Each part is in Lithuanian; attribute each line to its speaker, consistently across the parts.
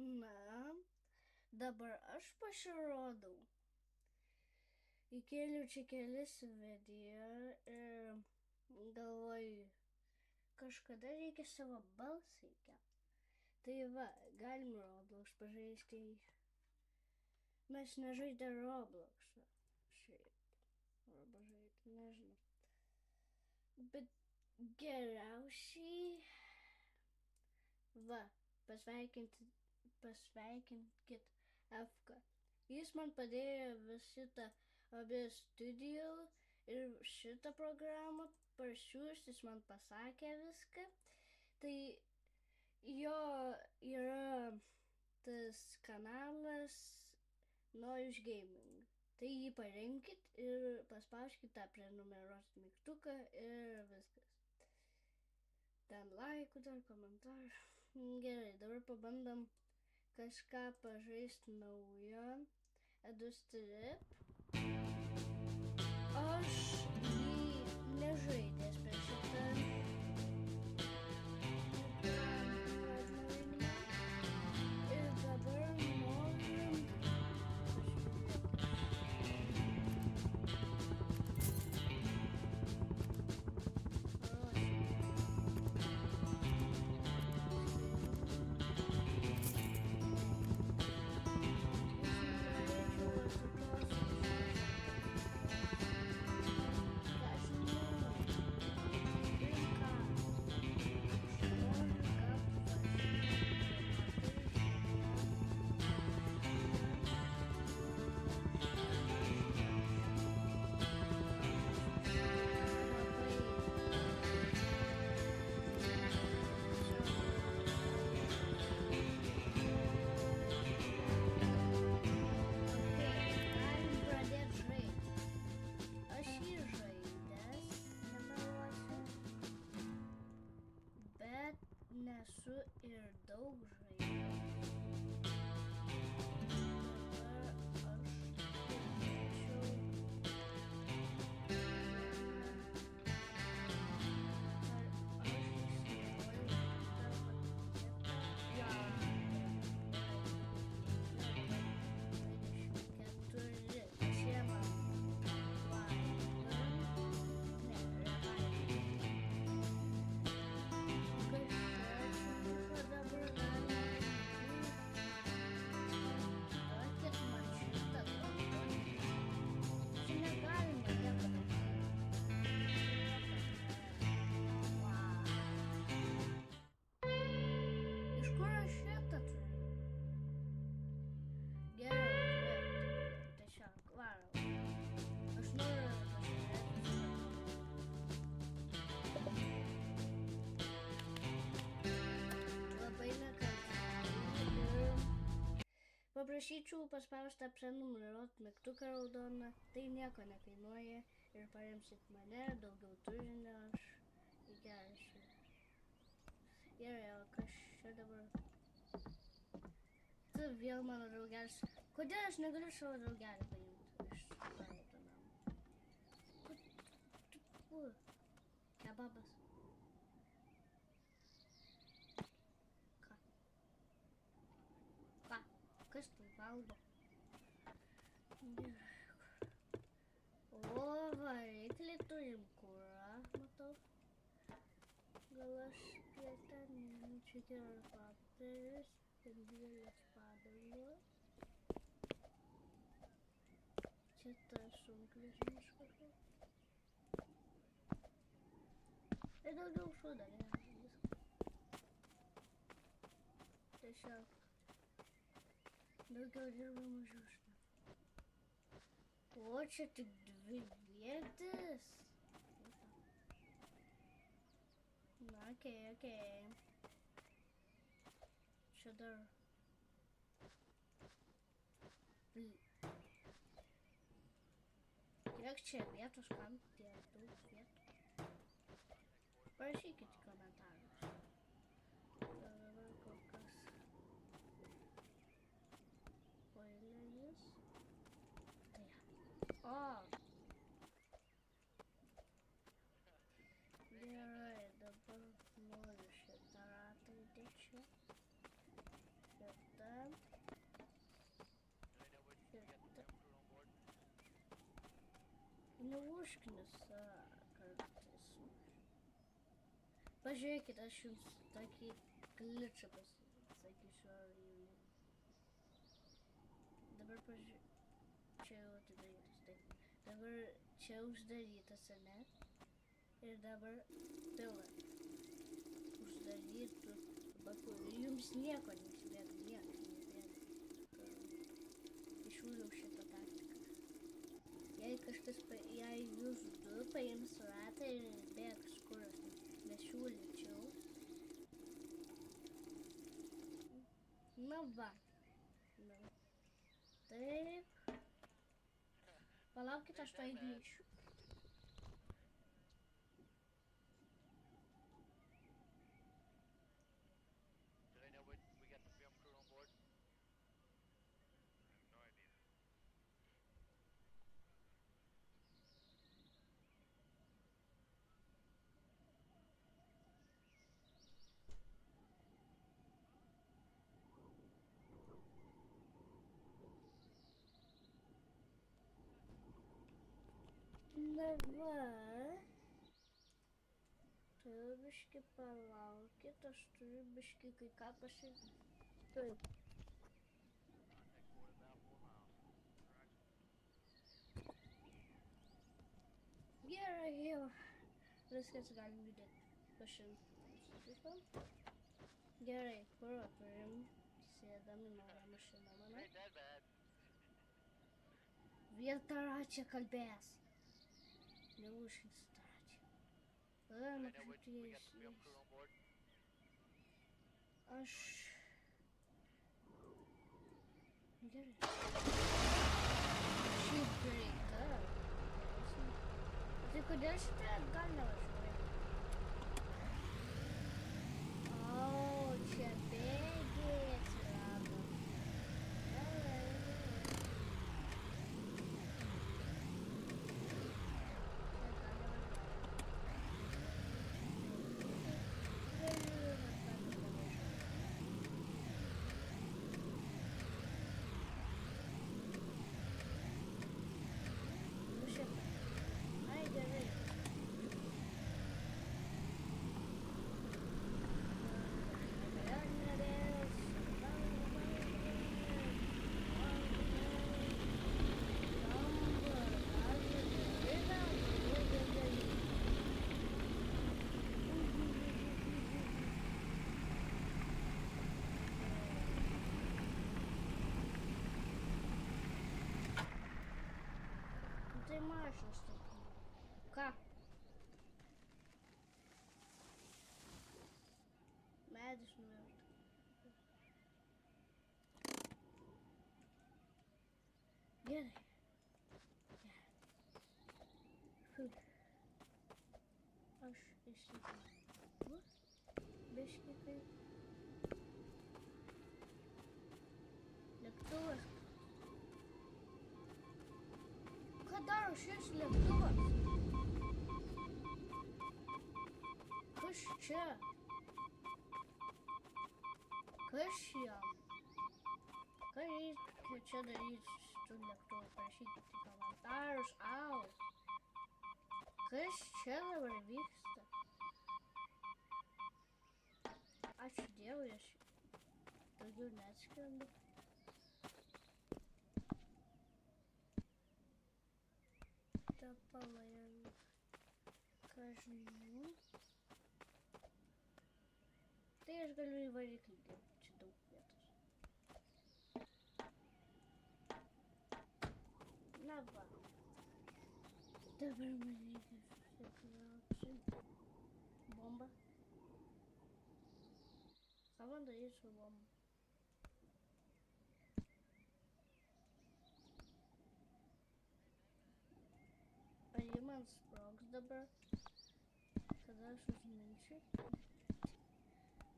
Speaker 1: Na, dabar aš pasirodau. Įkėliau čia kelis video ir galvoju, kažkada reikia savo balsą įkelti. Tai va, galim Roblox pažaisti. Mes nežaidė Robloxą. Šiaip. Arba žaidė, nežinau. Bet geriausiai... Va, pasveikinkit Efką. Jis man padėjo šitą abi studijų ir šitą programą parsiųsti, jis man pasakė viską. Tai jo yra tas kanalas Noise Gaming. Tai jį parinkit ir paspauskit tą prenumeruoti mygtuką ir viskas. Ten laikų, dar komentarų. Gerai, dabar pabandom kažką pažaisti naujo. Edustrip. Aš jį nežaidęs per šitą. Ir dabar norim nesu ir daug žaidęs. Dabar aš turėčiau... Ar aš įsivaizduoju šitą paketą? 24. Pasiema. Varau. Aš noriu pasižiūrėti. Labai nekantriai. Paprašyčiau paspausti prenumeruoti mygtuką raudoną. Tai nieko nekainuoja ir paremsit mane, daugiau turinio aš įkelsiu. Gerai, o kas čia dabar? Tu vėl mano draugelis. Kodėl aš negaliu savo draugelį paimti? Kebabas. Ką? Ką? Kas tai valgo? O, variklį turim kurą, matau. Gal aš pietą, čia yra papiris, ir didelis padangos. Čia tas sunkvežimis kažkoks. Ir daugiau šūdą, viskas. Tiesiog daugiau dirba, mažiau šūdą. O, čia tik 2 vietas. Na, okei. Čia dar... Kiek čia vietos, kam tiek daug vietų? Parašykit komentarus. Dabar kol kas spoileris. O! Gerai, dabar noriu šitą ratą įdėti čia. Šitą. neužknisa kartais. Pažiūrėkit, aš jums tokį kličą pasakysiu, ar jau. Dabar čia jau atidarytas, taip. Dabar čia uždarytas, ane? Ir dabar pilna. Uždarytų. Jums nieko nesibėga, nieko nebėga. Išūliau šitą taktiką. Jei jūs du paims ratą ir bėgs, kur aš nesiūlyčiau. Na va. Na. Taip. Palaukit, aš to įgrįšiu. Na va. Turiu biškį palaukit, aš turiu biškį kai ką pasakyti. Taip. Gerai, jau. Viskas galim judėti. Pašimtam. Gerai, kur turim? Sėdam į naują mašiną, manai. Vietą račią kalbės. Neužkins račią. Tada mažutės. Aš... Gerai. Šiaip greita. Tai kodėl šitą atgal nevažiuoja? O, čia bėgiai atsirado. Gerai. Tai mašinas taip. Ką? Medis nuverta. Gerai. Aš išsikau. Biškį kaip. Lėktuvas. Ką daro šis lėktuvas? Kas čia? Kas jam? Ką reikia čia daryti su lėktuvu? Parašykite komentarus. Au! Kas čia dabar vyksta? Ačiū Dievui, aš daugiau neatskrendu. Palaim, ką žinau. Tai aš galiu į variklį dėti, čia daug vietos. Na va. Dabar man reikia susikrauti. Bomba. Ką man daryti su bomba? Ar ji man sprogs dabar? Tada aš užminčiu.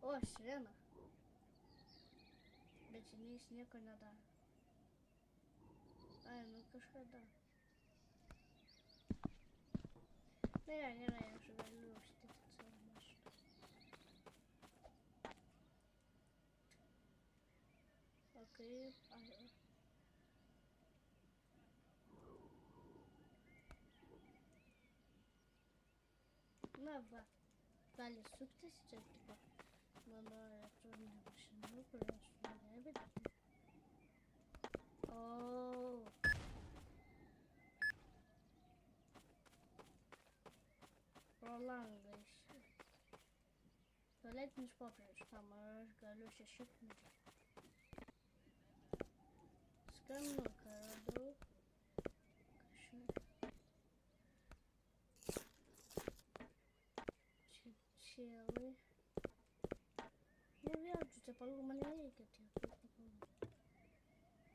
Speaker 1: O, sirena. Bet jis nieko nedaro. Ai, nu kažką daro. Na ja, gerai, aš galiu užstatyti savo mašiną. O kaip... Na va, gali suktis čia tipo mano elektroninė mašina, kurią aš nuleidžiu. O. Pro langą išeit. Tualetinis popierius, tam aš galiu 6 minučių. Skanuką radau. Čėlai. Nu vėl, čia palų man nereikia tiek.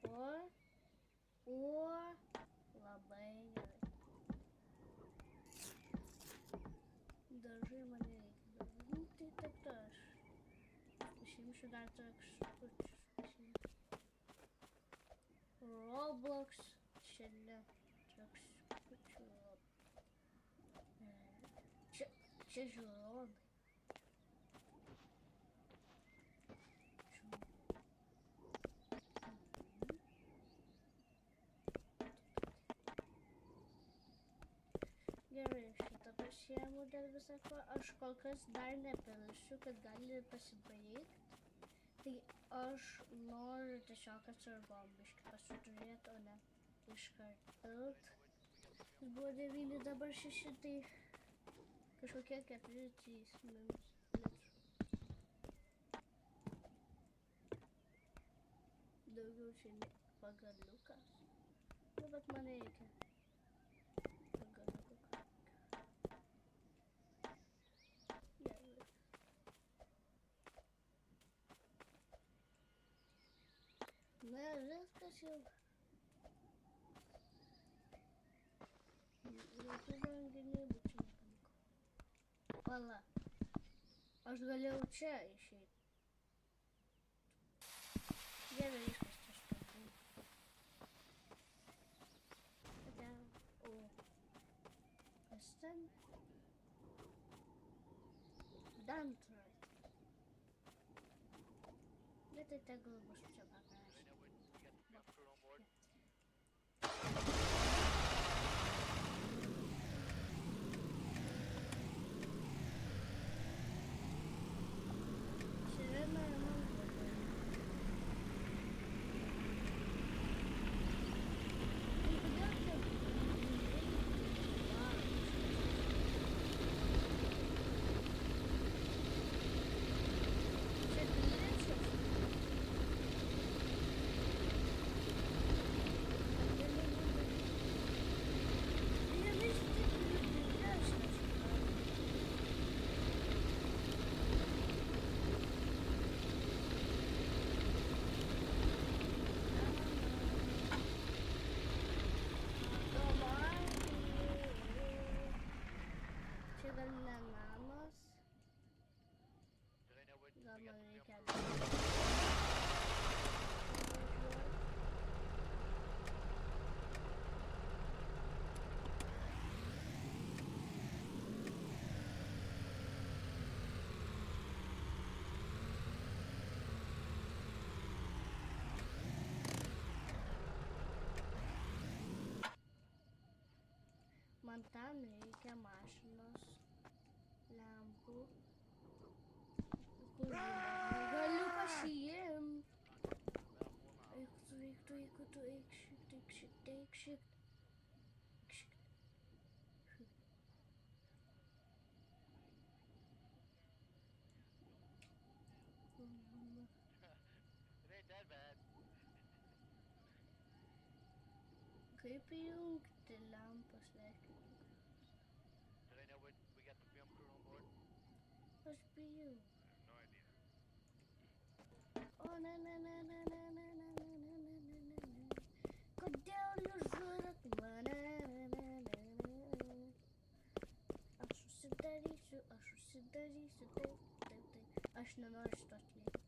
Speaker 1: O, labai gerai. Dažai man nereikia. Nu, tai taip aš. Išimsiu dar traškučius. Roblox šiandien traškučių. Čia žiūrovai. Gerai, šitą pasiėmu dėl visako. Aš kol kas dar nepilsiu, kad gali pasibaigti. Tai aš noriu tiesiog atsargom biškį pasiturėti, o ne iškart pilt. Buvo 9, dabar 6, tai kažkokie 4-3 litrų. Daugiau čia ne pagaliukas. Nu, bet man reikia pagaliuką. Gerai. Na, viskas jau. Jokių renginių čia nepaliko. Pala. Aš galėjau čia išeiti. Gerai, viskas čia štai. O. Kas ten? Dantrai. Bet tai tegul bus čia paprašyti. Man tam reikia mašinos, lempų, kur galiu pasiimti. Eik tu, eik šikt. Kaip įjungti lempas, leiskit. Aš bijau. O, ne. Kodėl jūs žudot mane? Aš užsidarysiu, taip. Aš nenoriu šito atlikti.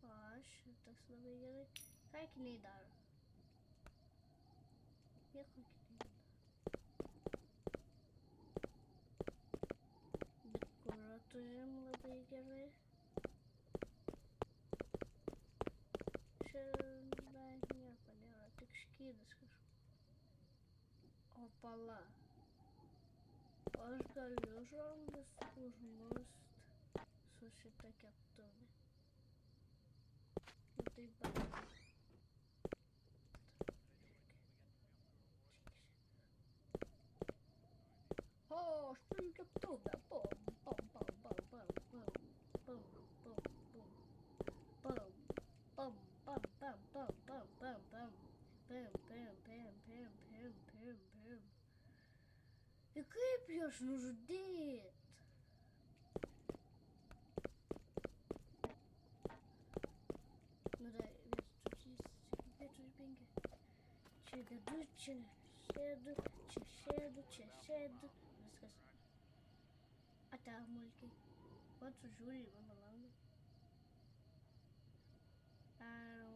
Speaker 1: O, šitas labai gerai. Ką akiniai daro? Nieko akiniai daro. Bet kuro turim labai gerai. Čia beveik nieko nėra, tik skydas kažkoks. O pala. aš galiu žongus užmust su šita keptuve. Nu tai bandau. O, aš turiu keptuvę. Bum, bum, bum, bum, bum, bum, bum, bum, bum, bum, bum, bum, bum, bum, bum, bum, bum. Pim, pim, pim, pim, pim, pim, pim. Ir kaip juos nužudyt? Nu tai, 1, 2, 3, 4, 5. Čia dedu, čia sėdu, čia sėdu, čia sėdu. Viskas. Ate, mulkiai. Vat sužiūri į mano langą.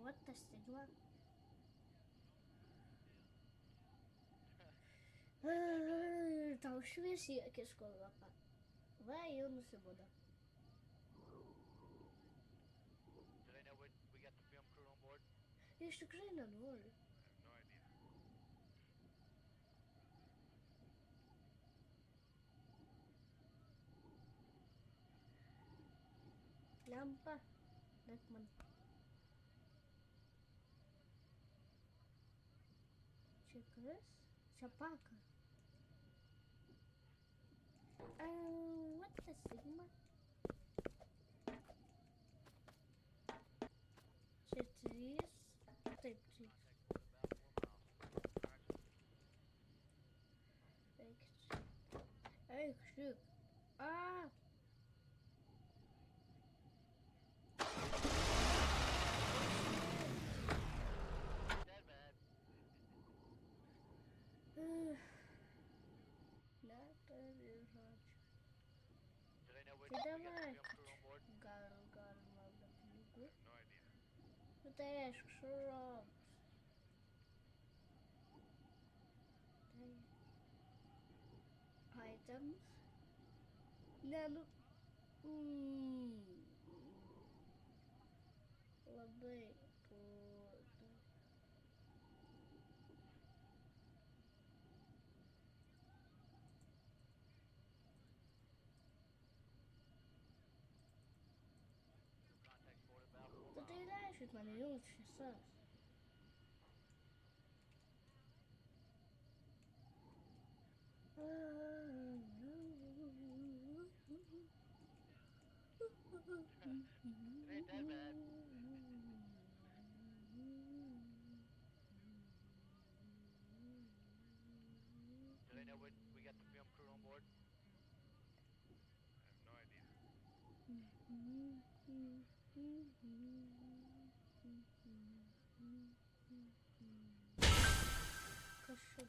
Speaker 1: Vat tas stigma. Tau šviesiai akis kolapa. Va, jau nusibodo. Iš tikrai nenoriu. Lempa. Dek man. Čia kas? Čia pakar. What the sigma? Čia 3. Taip, 3. Eik, šiuk. Neturi žodžių. Tai davai, gal galima be pinigų. Nu tai aišku, šurobs. Tai items. Ne, nu. Labai būdu. Tai reiškia, man įjungt šviesas. Kas čia?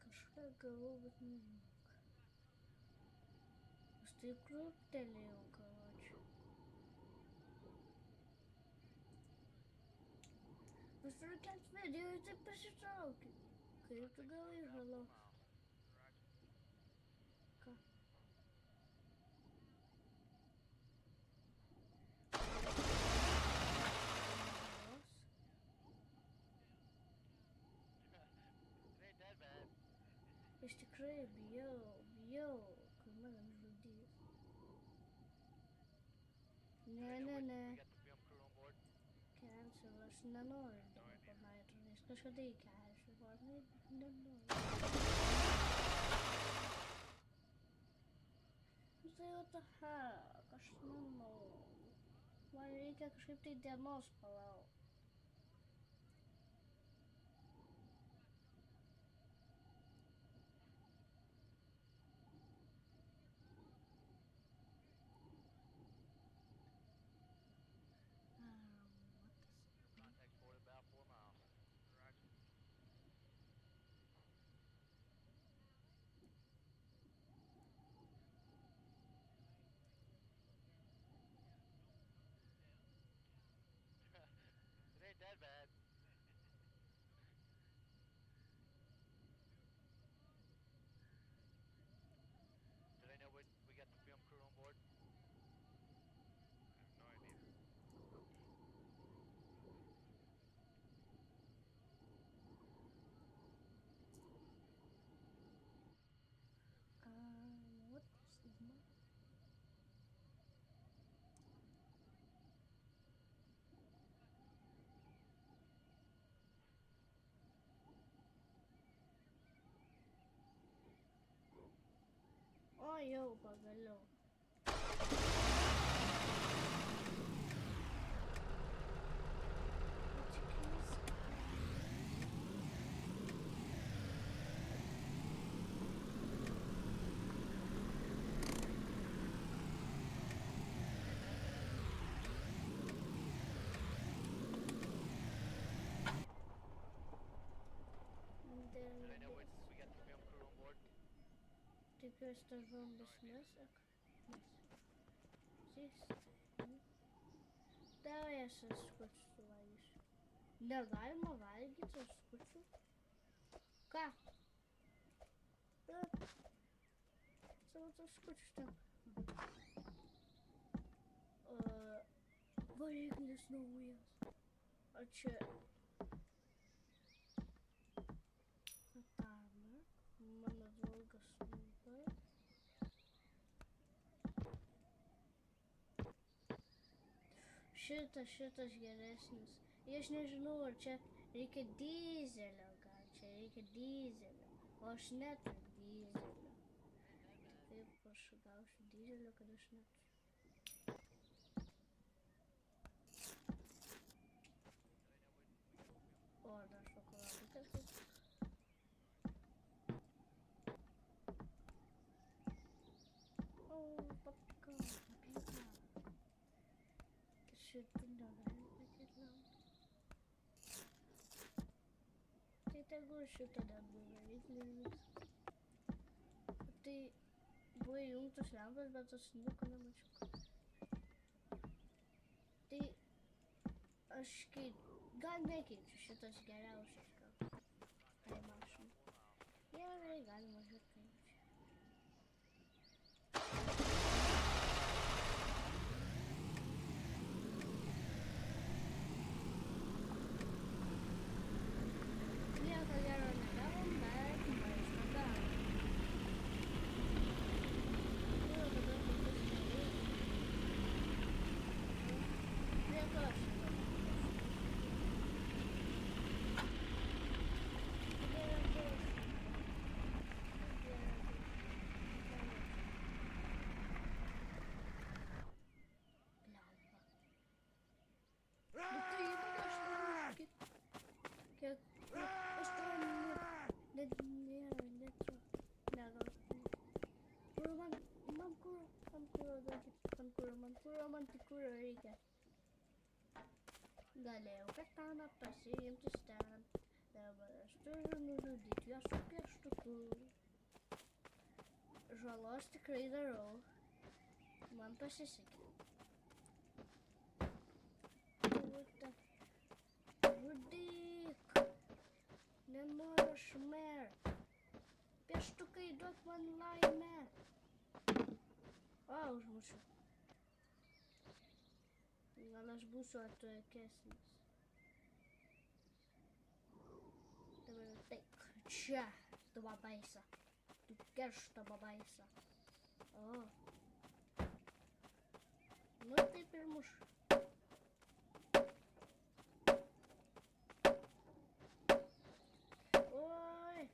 Speaker 1: Kažką gavau, bet nežinau. Aš tai krūptelėjau, kalačiu. Aš turiu kelt video ir taip pasitraukiu. Kaip tu gavai žalos? Ką? Aš tikrai bijau, kad mane nužudys. Ne. Cancel, aš nenoriu dabar Fortnite'ais. Kažkada įkelsiu Fortnite, bet nenoriu. Nu tai what the heck, aš nenoriu. Man reikia kažkaip tai dienos palaukti. jau pagaliau. Tikiuosi, tas zombis nesek. Davai aš skučiu suvalgysiu. Negalima valgyti aš skučiu. Ką? Savo tos skučius ten. Variklis naujas. O čia... Katana. Mano draugas Snupas. Šitas geresnis. Aš nežinau, ar čia reikia dyzelio, gal čia reikia dyzelio. O aš neturiu dyzelio. Kaip aš gausiu dyzelio, kad aš neturiu. O, dar šokoladukas. O, papika. Šitą negali pakėtinauti. Tai tegul šitą dar buvo variklis. Tai buvo įjungtos lempos, bet aš nieko nemačiau. Tai aš gal nekeičiu, šitas geriausias gal. Tai mašina. Gerai, galima žiūrėti. Man tikrai reikia. Galėjau kataną pasiimti ten. Dabar aš turiu nužudyti juos su pieštuku. Žalos tikrai darau. Man pasisekė. Žudyk. Nenoriu šmer. Pieštukai, duok man laimę. O, užmušiu. Gal aš būsiu atoikesnis. Dabar taip, čia, tu babaisa. Tu keršto babaisa. O. Nu taip ir muš. Oi.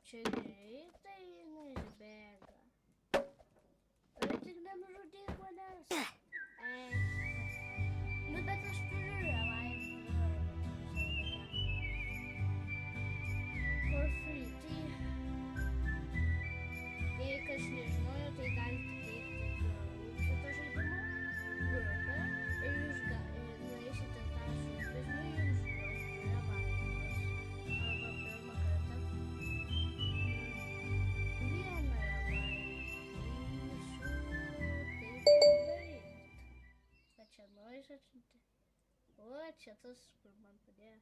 Speaker 1: Čia greitai jinai bėga. Ar tik nenužudyk manęs? Nu, bet aš turiu revive. For free. Tai, jei kas nežinojo, tai galite teikti šitą žaidimą grupę ir jūs nueisite tą sunkvežimį, jums duos revives. Arba pirmą kartą vieną revive. Čia nori atsiunti. O, čia tas, kur man padėjo.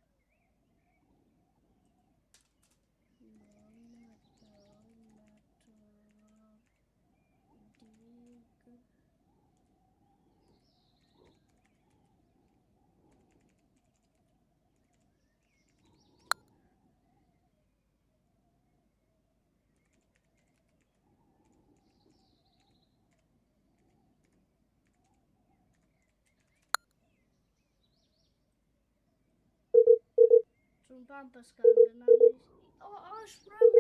Speaker 1: Trumpam paskambinam. O, aš praminau.